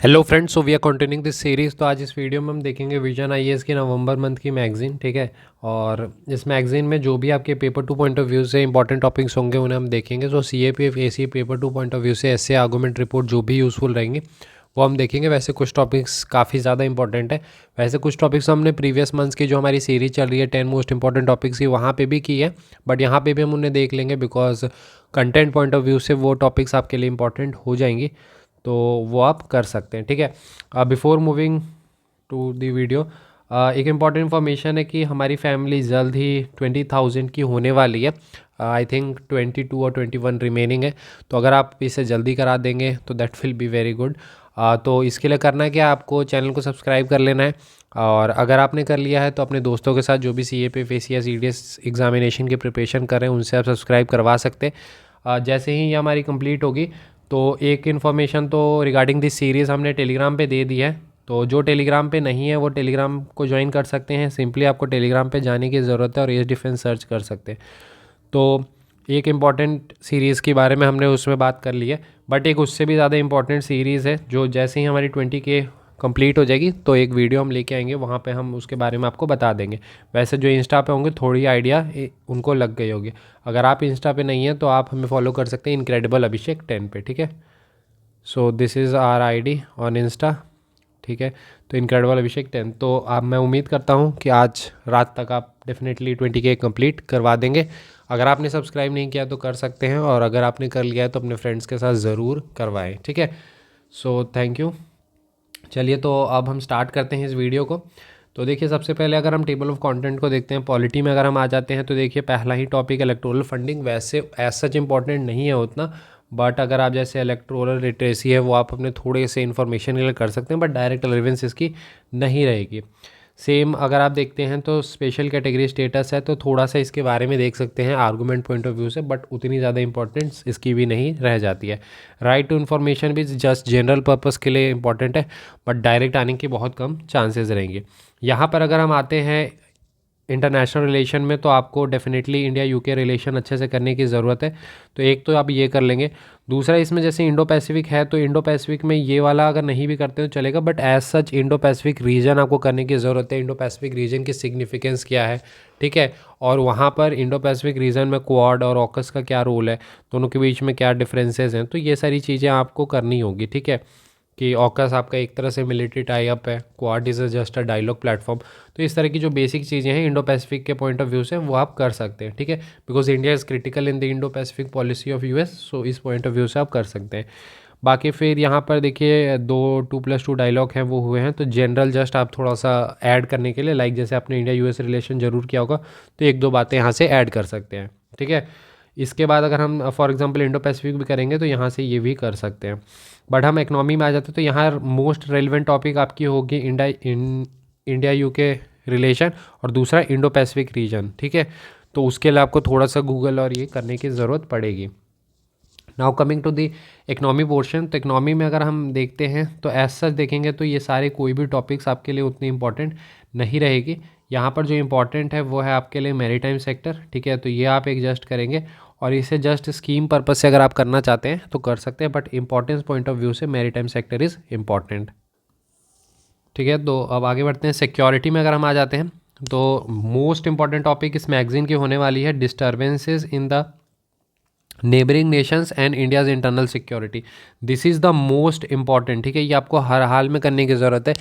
Hello friends, so we are continuing this series. तो आज इस वीडियो में हम देखेंगे विजन आईएएस की नवंबर मंथ की मैगज़ीन, ठीक है। और इस मैगज़ीन में जो भी आपके paper two point of view से इंपॉर्टेंट टॉपिक्स होंगे उन्हें हम देखेंगे। So CAPF AC paper two point of view से ऐसे आर्गूमेंट रिपोर्ट जो भी यूज़फुल रहेंगे वो हम देखेंगे। वैसे कुछ टॉपिक्स काफ़ी ज़्यादा इंपॉर्टेंट है। वैसे कुछ टॉपिक्स हमने प्रीवियस मंथ्स की जो हमारी सीरीज चल रही है 10 मोस्ट इंपॉर्टेंट टॉपिक्स की वहाँ पे भी की है, बट यहाँ पे भी हम उन्हें देख लेंगे because content point of view से वो टॉपिक्स आपके लिए इंपॉर्टेंट हो जाएंगी, तो वो आप कर सकते हैं, ठीक है। Before moving to the video, एक इम्पॉर्टेंट इन्फॉर्मेशन है कि हमारी फैमिली जल्द ही 20,000 की होने वाली है। आई थिंक 22 और 21 रिमेनिंग है, तो अगर आप इसे जल्दी करा देंगे तो that will be very good. तो इसके लिए करना है कि आपको चैनल को सब्सक्राइब कर लेना है, और अगर आपने कर लिया है तो अपने दोस्तों के साथ जो भी सीएपीएफ एसी या सीडीएस एग्जामिनेशन की प्रिपरेशन कर रहे हैं उनसे आप सब्सक्राइब करवा सकते हैं। जैसे ही ये हमारी कंप्लीट होगी तो एक इन्फॉर्मेशन तो रिगार्डिंग दिस सीरीज़ हमने टेलीग्राम पे दे दी है, तो जो टेलीग्राम पे नहीं है वो टेलीग्राम को ज्वाइन कर सकते हैं। सिंपली आपको टेलीग्राम पे जाने की ज़रूरत है और एज डिफेंस सर्च कर सकते हैं। तो एक इम्पॉर्टेंट सीरीज़ के बारे में हमने उसमें बात कर ली है, बट एक उससे भी ज़्यादा इम्पॉर्टेंट सीरीज़ है जो जैसे ही हमारी 20K कंप्लीट हो जाएगी तो एक वीडियो हम लेके आएंगे, वहाँ पे हम उसके बारे में आपको बता देंगे। वैसे जो इंस्टा पे होंगे थोड़ी आइडिया उनको लग गई होगी। अगर आप इंस्टा पे नहीं हैं तो आप हमें फॉलो कर सकते हैं इनक्रेडिबल अभिषेक 10 पे, ठीक है। So this is our ID on Insta, ठीक है। तो इनक्रेडिबल अभिषेक 10, तो आप मैं उम्मीद करता हूँ कि आज रात तक आप डेफिनेटली 20K कंप्लीट करवा देंगे। अगर आपने सब्सक्राइब नहीं किया तो कर सकते हैं, और अगर आपने कर लिया है तो अपने फ्रेंड्स के साथ ज़रूर करवाएं, ठीक है। So thank you. चलिए, तो अब हम स्टार्ट करते हैं इस वीडियो को। तो देखिए, सबसे पहले अगर हम टेबल ऑफ कंटेंट को देखते हैं, पॉलिटी में अगर हम आ जाते हैं तो देखिए पहला ही टॉपिक इलेक्टोरल फंडिंग। वैसे एज सच इंपॉर्टेंट नहीं है उतना, बट अगर आप जैसे इलेक्टोरल लिटरेसी है वो आप अपने थोड़े से इन्फॉर्मेशन के लिए कर सकते हैं, बट डायरेक्ट रेलेवेंस इसकी नहीं रहेगी। सेम अगर आप देखते हैं तो स्पेशल कैटेगरी स्टेटस है, तो थोड़ा सा इसके बारे में देख सकते हैं आर्गूमेंट पॉइंट ऑफ व्यू से, बट उतनी ज़्यादा इंपॉर्टेंस इसकी भी नहीं रह जाती है। राइट टू इन्फॉर्मेशन भी जस्ट जनरल पर्पस के लिए इंपॉर्टेंट है, बट डायरेक्ट आने की बहुत कम चांसेस रहेंगे। यहाँ पर अगर हम आते हैं इंटरनेशनल रिलेशन में, तो आपको डेफिनेटली इंडिया यूके रिलेशन अच्छे से करने की ज़रूरत है, तो एक तो आप ये कर लेंगे। दूसरा, इसमें जैसे इंडो पैसिफिक है तो इंडो पैसिफिक में ये वाला अगर नहीं भी करते तो चलेगा, but as such Indo Pacific region आपको करने की ज़रूरत है। इंडो पैसिफिक रीजन की सिग्निफिकेंस क्या है, ठीक है, और वहाँ पर इंडो पैसिफिक रीजन में क्वाड और ऑकस का क्या रोल है, दोनों के बीच में क्या डिफरेंसेस हैं, तो ये सारी चीज़ें आपको करनी होगी, ठीक है। कि ऑकस आपका एक तरह से मिलिट्री टाई अप है, Quad is just a dialogue platform. तो इस तरह की जो बेसिक चीज़ें हैं इंडो पैसिफिक के पॉइंट ऑफ व्यू से वो आप कर सकते हैं, ठीक है। Because India is critical in the Indo Pacific policy of US, so इस पॉइंट ऑफ व्यू से आप कर सकते हैं। बाकी फिर यहाँ पर देखिए 2+2 डायलॉग हैं वो हुए हैं, तो जनरल जस्ट आप थोड़ा सा ऐड करने के लिए, लाइक जैसे आपने इंडिया यूएस रिलेशन जरूर किया होगा तो एक दो बातें यहाँ से ऐड कर सकते हैं, ठीक है। इसके बाद अगर हम फॉर एग्जांपल इंडो पैसिफिक भी करेंगे तो यहाँ से ये भी कर सकते हैं। बट हम इकनॉमी में आ जाते हैं तो यहाँ मोस्ट रेलिवेंट टॉपिक आपकी होगी इंडिया यूके रिलेशन, और दूसरा इंडो पैसिफिक रीजन, ठीक है। तो उसके लिए आपको थोड़ा सा गूगल और ये करने की ज़रूरत पड़ेगी। Now coming to the economy portion, तो इकनॉमी में अगर हम देखते हैं तो एज सच देखेंगे तो ये सारे कोई भी टॉपिक्स आपके लिए उतनी इंपॉर्टेंट नहीं रहेगी। यहाँ पर जो इंपॉर्टेंट है वो है आपके लिए मैरीटाइम सेक्टर, ठीक है। तो ये आप एडजस्ट करेंगे, और इसे जस्ट स्कीम पर्पस से अगर आप करना चाहते हैं तो कर सकते हैं, but importance point of view से मैरीटाइम सेक्टर इज़ इम्पॉर्टेंट, ठीक है। तो अब आगे बढ़ते हैं। सिक्योरिटी में अगर हम आ जाते हैं तो मोस्ट इंपॉर्टेंट टॉपिक इस मैगजीन की होने वाली है disturbances in the neighbouring Nations and India's internal security. This is the most important, ठीक है। ये आपको हर हाल में करने की ज़रूरत है,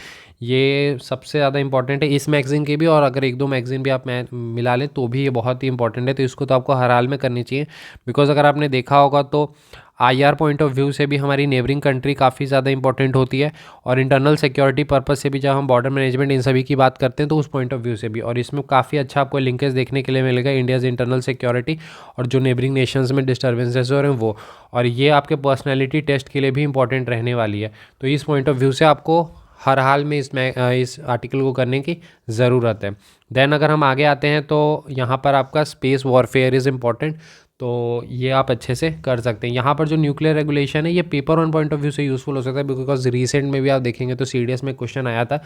ये सबसे ज़्यादा इंपॉर्टेंट है इस मैगज़ीन की भी, और अगर एक दो मैगज़ीन भी आप मिला लें तो भी ये बहुत ही इंपॉर्टेंट है। तो इसको तो आपको हर हाल में करनी चाहिए, बिकॉज अगर आपने देखा होगा तो आईआर पॉइंट ऑफ व्यू से भी हमारी नेबरिंग कंट्री काफ़ी ज़्यादा इंपॉर्टेंट होती है, और इंटरनल सिक्योरिटी पर्पस से भी जब हम बॉर्डर मैनेजमेंट इन सभी की बात करते हैं तो उस पॉइंट ऑफ व्यू से भी, और इसमें काफ़ी अच्छा आपको लिंकेज देखने के लिए मिलेगा इंडियाज़ इंटरनल सिक्योरिटी और जो नेबरिंग नेशंस में डिस्टर्बेंसेस हो रहे हैं वो, और ये आपके पर्सनैलिटी टेस्ट के लिए भी इंपॉर्टेंट रहने वाली है। तो इस पॉइंट ऑफ व्यू से आपको हर हाल में इस आर्टिकल को करने की ज़रूरत है। देन अगर हम आगे आते हैं तो यहाँ पर आपका स्पेस वॉरफेयर इज़ इम्पॉर्टेंट, तो ये आप अच्छे से कर सकते हैं। यहाँ पर जो न्यूक्लियर रेगुलेशन है ये paper one point of view से यूज़फुल हो सकता है, बिकॉज रिसेंट में भी आप देखेंगे तो सीडीएस में क्वेश्चन आया था।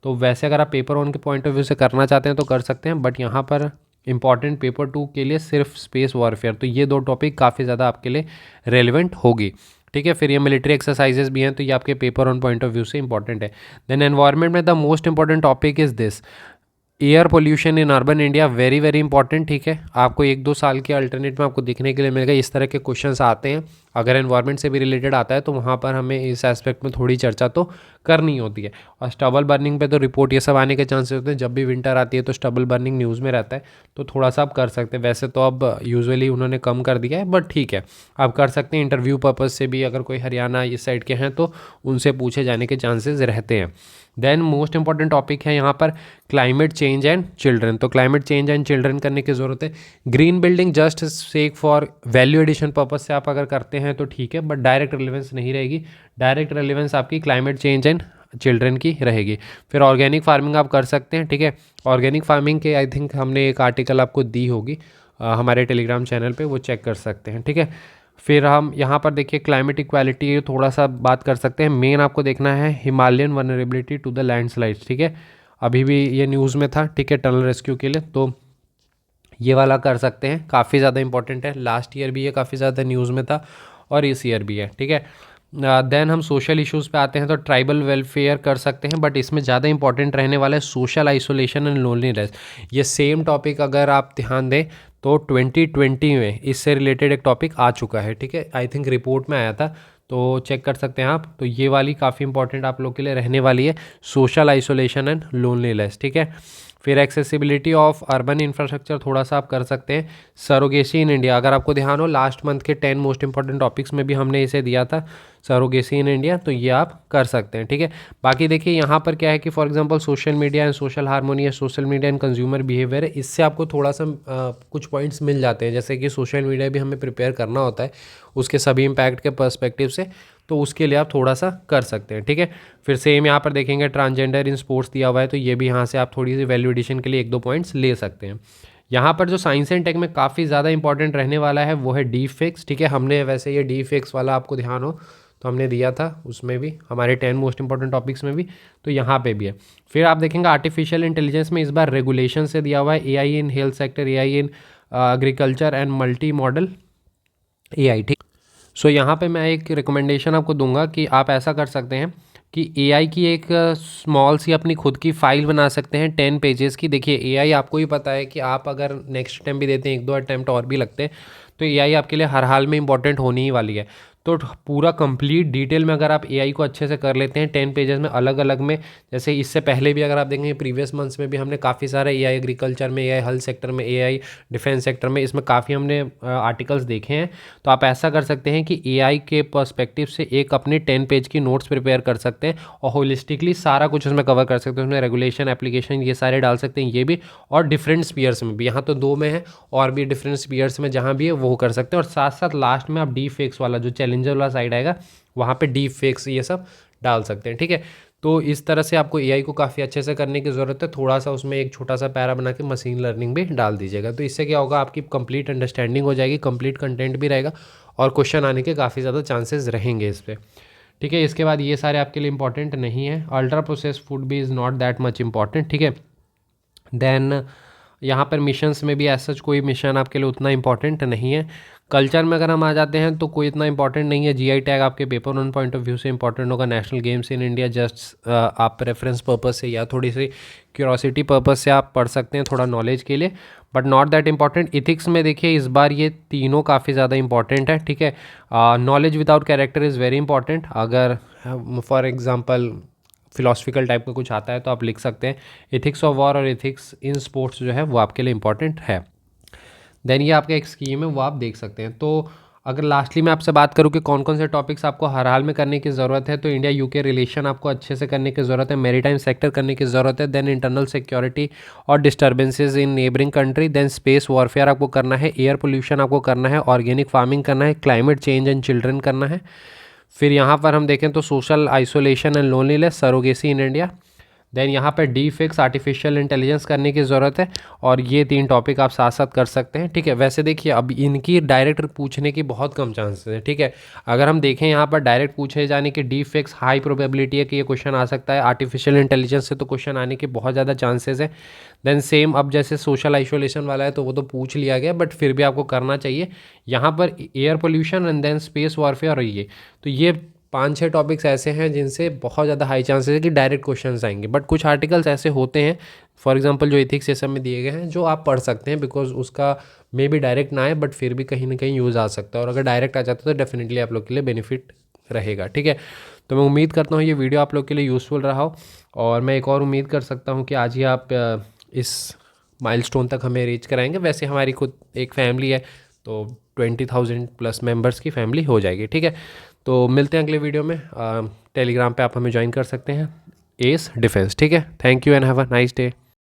तो वैसे अगर आप पेपर वन के पॉइंट ऑफ व्यू से करना चाहते हैं तो कर सकते हैं, बट यहाँ पर इंपॉर्टेंट पेपर टू के लिए सिर्फ स्पेस वॉरफेयर, तो ये दो टॉपिक काफ़ी ज़्यादा आपके लिए रेलिवेंट होगी। ठीक है। फिर ये मिलिट्री एक्सरसाइजेस भी हैं, तो ये आपके paper on point of view से इंपॉर्टेंट है। देन एनवायरनमेंट में the most important topic is this, air pollution in urban India, very very important. ठीक है, आपको 1-2 साल के अल्टरनेट में आपको देखने के लिए मिलेगा, इस तरह के क्वेश्चंस आते हैं। अगर एनवायरनमेंट से भी रिलेटेड आता है तो वहाँ पर हमें इस एस्पेक्ट में थोड़ी चर्चा तो करनी होती है। और स्टबल बर्निंग पे तो रिपोर्ट ये सब आने के चांसेस होते हैं, जब भी विंटर आती है तो स्टबल बर्निंग न्यूज़ में रहता है, तो थोड़ा सा आप कर सकते हैं। वैसे तो अब यूजुअली उन्होंने कम कर दिया है, बट ठीक है, आप कर सकते हैं। इंटरव्यू पर्पज़ से भी अगर कोई हरियाणा इस साइड के हैं तो उनसे पूछे जाने के चांसेस रहते हैं। देन मोस्ट इंपॉर्टेंट टॉपिक है यहाँ पर क्लाइमेट चेंज एंड चिल्ड्रन। तो क्लाइमेट चेंज एंड चिल्ड्रन करने की ज़रूरत है। Green building just sake for value addition purpose से आप अगर करते हैं तो ठीक है, बट डायरेक्ट रिलेवेंस नहीं रहेगी। डायरेक्ट रिलेवेंस आपकी क्लाइमेट चेंज एंड चिल्ड्रन की रहेगी। फिर ऑर्गेनिक फार्मिंग आप कर सकते हैं, ठीक है। ऑर्गेनिक फार्मिंग के आई थिंक हमने एक आर्टिकल आपको दी होगी हमारे टेलीग्राम चैनल पे, वो चेक कर सकते हैं, ठीक है। फिर हम यहाँ पर देखिए क्लाइमेट इक्वालिटी थोड़ा सा बात कर सकते हैं। मेन आपको देखना है Himalayan vulnerability to the landslides, ठीक है। अभी भी ये न्यूज़ में था, ठीक है, टनल रेस्क्यू के लिए, तो ये वाला कर सकते हैं, काफ़ी ज़्यादा इंपॉर्टेंट है। लास्ट ईयर भी ये काफ़ी ज़्यादा न्यूज़ में था और इस ईयर भी है, ठीक है। देन हम सोशल इश्यूज़ पे आते हैं, तो ट्राइबल वेलफेयर कर सकते हैं, बट इसमें ज़्यादा इंपॉर्टेंट रहने वाला है सोशल आइसोलेशन एंड लोनलीनेस। ये सेम टॉपिक अगर आप ध्यान दें तो 2020 में इससे रिलेटेड एक टॉपिक आ चुका है, ठीक है। आई थिंक रिपोर्ट में आया था, तो चेक कर सकते हैं आप। तो ये वाली काफ़ी इंपॉर्टेंट आप लोग के लिए रहने वाली है, सोशल आइसोलेशन एंड लोनलीनेस, ठीक है। फिर एक्सेसिबिलिटी ऑफ अर्बन इंफ्रास्ट्रक्चर थोड़ा सा आप कर सकते हैं। सरोगेसी इन इंडिया, अगर आपको ध्यान हो लास्ट मंथ के 10 मोस्ट इंपॉर्टेंट टॉपिक्स में भी हमने इसे दिया था, सरोगेसी इन इंडिया, तो ये आप कर सकते हैं, ठीक है। बाकी देखिए यहाँ पर क्या है कि for example social media and social harmony है, social media and consumer behaviour है, इससे आपको थोड़ा सा कुछ पॉइंट्स मिल जाते हैं। जैसे कि सोशल मीडिया भी हमें प्रिपेयर करना होता है उसके सभी इम्पैक्ट के पर्सपेक्टिव से, तो उसके लिए आप थोड़ा सा कर सकते हैं, ठीक है। फिर सेम यहाँ पर देखेंगे ट्रांसजेंडर इन स्पोर्ट्स दिया हुआ है, तो ये भी यहाँ से आप थोड़ी सी वैल्यू एडिशन के लिए 1-2 पॉइंट्स ले सकते हैं। यहाँ पर जो साइंस एंड टेक में काफ़ी ज़्यादा इंपॉर्टेंट रहने वाला है वो है डीफेक्स, ठीक है। हमने वैसे ये डीफेक्स वाला आपको ध्यान हो तो हमने दिया था उसमें भी, हमारे 10 मोस्ट इंपॉर्टेंट टॉपिक्स में भी, तो यहाँ पे भी है। फिर आप देखेंगे आर्टिफिशियल इंटेलिजेंस में इस बार रेगुलेशन से दिया हुआ है, AI in health sector, AI in agriculture and multi modal AI, ठीक। सो यहाँ पे मैं एक रिकमेंडेशन आपको दूंगा कि आप ऐसा कर सकते हैं कि एआई की एक स्मॉल सी अपनी खुद की फाइल बना सकते हैं 10 पेजेस की। देखिए एआई आपको ही पता है कि आप अगर नेक्स्ट अटैम्प्ट भी देते हैं, 1-2 अटैम्प्ट और भी लगते हैं, तो एआई आपके लिए हर हाल में इंपॉर्टेंट होनी ही वाली है। तो पूरा कंप्लीट डिटेल में अगर आप एआई को अच्छे से कर लेते हैं 10 पेजेस में अलग अलग में, जैसे इससे पहले भी अगर आप देखेंगे प्रीवियस मंथ्स में भी हमने काफ़ी सारे एआई एग्रीकल्चर में, एआई हेल्थ सेक्टर में, एआई डिफेंस सेक्टर में, इसमें काफ़ी हमने आर्टिकल्स देखे हैं। तो आप ऐसा कर सकते हैं कि एआई के पर्सपेक्टिव से एक अपने 10 पेज की नोट्स प्रिपेयर कर सकते हैं और होलिस्टिकली सारा कुछ उसमें कवर कर सकते हैं। उसमें रेगुलेशन, एप्लीकेशन, ये सारे डाल सकते हैं, ये भी, और डिफरेंट स्पीयर्स में भी, यहाँ तो 2 में है और भी डिफरेंट स्पीयर्स में जहाँ भी है वो कर सकते हैं। और साथ साथ लास्ट में आप डी फेक्स वाला जो चैलेंजर वाला साइड आएगा वहाँ पे डी फेक्स ये सब डाल सकते हैं, ठीक है। तो इस तरह से आपको एआई को काफ़ी अच्छे से करने की ज़रूरत है। थोड़ा सा उसमें एक छोटा सा पैरा बना के मशीन लर्निंग भी डाल दीजिएगा, तो इससे क्या होगा, आपकी कंप्लीट अंडरस्टैंडिंग हो जाएगी, कंप्लीट कंटेंट भी रहेगा और क्वेश्चन आने के काफ़ी ज़्यादा चांसेस रहेंगे इस पर, ठीक है। इसके बाद ये सारे आपके लिए इंपॉर्टेंट नहीं है। अल्ट्रा प्रोसेस फूड भी is not that much important, ठीक है। देन यहाँ पर मिशंस में भी ऐसा कोई मिशन आपके लिए उतना इंपॉर्टेंट नहीं है। कल्चर में अगर हम आ जाते हैं तो कोई इतना इंपॉर्टेंट नहीं है। जीआई टैग आपके paper one point of view से इंपॉर्टेंट होगा। National games in India just आप रेफरेंस पर्पस से या थोड़ी सी क्यूरोसिटी पर्पस से आप पढ़ सकते हैं, थोड़ा नॉलेज के लिए, but not that important. Ethics में देखिए इस बार ये तीनों काफ़ी ज़्यादा इंपॉर्टेंट है, ठीक है। Knowledge without character is very important. अगर फॉर एग्जांपल फिलोसफिकल टाइप का कुछ आता है तो आप लिख सकते हैं। एथिक्स ऑफ वॉर और एथिक्स इन स्पोर्ट्स जो है वो आपके लिए इंपॉर्टेंट है। देन ये आपका एक स्कीम है, वो आप देख सकते हैं। तो अगर लास्टली मैं आपसे बात करूँ कि कौन कौन से टॉपिक्स आपको हर हाल में करने की ज़रूरत है, तो इंडिया यूके रिलेशन आपको अच्छे से करने की ज़रूरत है, मैरीटाइम सेक्टर करने की ज़रूरत है, देन इंटरनल सिक्योरिटी और disturbances in neighbouring country, then space warfare आपको करना है, एयर पोल्यूशन आपको करना है, ऑर्गेनिक फार्मिंग करना है, क्लाइमेट चेंज एंड चिल्ड्रन करना है। फिर यहाँ पर हम देखें तो social isolation and loneliness, surrogacy in India, then यहाँ पे डी फिक्स आर्टिफिशियल इंटेलिजेंस करने की ज़रूरत है, और ये 3 टॉपिक आप साथ साथ कर सकते हैं, ठीक है। वैसे देखिए अब इनकी डायरेक्ट पूछने की बहुत कम चांसेस है, ठीक है। अगर हम देखें यहाँ पर डायरेक्ट पूछे जाने की डी फिक्स हाई प्रोबेबिलिटी है कि ये क्वेश्चन आ सकता है, आर्टिफिशियल इंटेलिजेंस से तो क्वेश्चन आने के बहुत ज़्यादा चांसेस है। देन सेम अब जैसे सोशल आइसोलेशन वाला है तो वो तो पूछ लिया गया, बट फिर भी आपको करना चाहिए। यहाँ पर air pollution and then space warfare और ये, तो ये 5-6 टॉपिक्स ऐसे हैं जिनसे बहुत ज़्यादा हाई चांसेस है कि डायरेक्ट क्वेश्चंस आएंगे। बट कुछ आर्टिकल्स ऐसे होते हैं, फॉर एग्जांपल जो एथिक्स सिस्टम में दिए गए हैं, जो आप पढ़ सकते हैं, बिकॉज उसका मे बी डायरेक्ट ना आए बट फिर भी कहीं ना कहीं यूज़ आ सकता है, और अगर डायरेक्ट आ जाता है तो डेफिनेटली आप लोग के लिए बेनिफिट रहेगा, ठीक है। तो मैं उम्मीद करता हूँ ये वीडियो आप लोग के लिए यूज़फुल रहा हो, और मैं एक और उम्मीद कर सकता हूँ कि आज ही आप इस माइलस्टोन तक हमें रीच कराएंगे। वैसे हमारी खुद एक फैमिली है, तो 20,000 प्लस मेंबर्स की फैमिली हो जाएगी, ठीक है। तो मिलते हैं अगले वीडियो में। टेलीग्राम पे आप हमें ज्वाइन कर सकते हैं, एस डिफेंस, ठीक है। Thank you and have a nice day.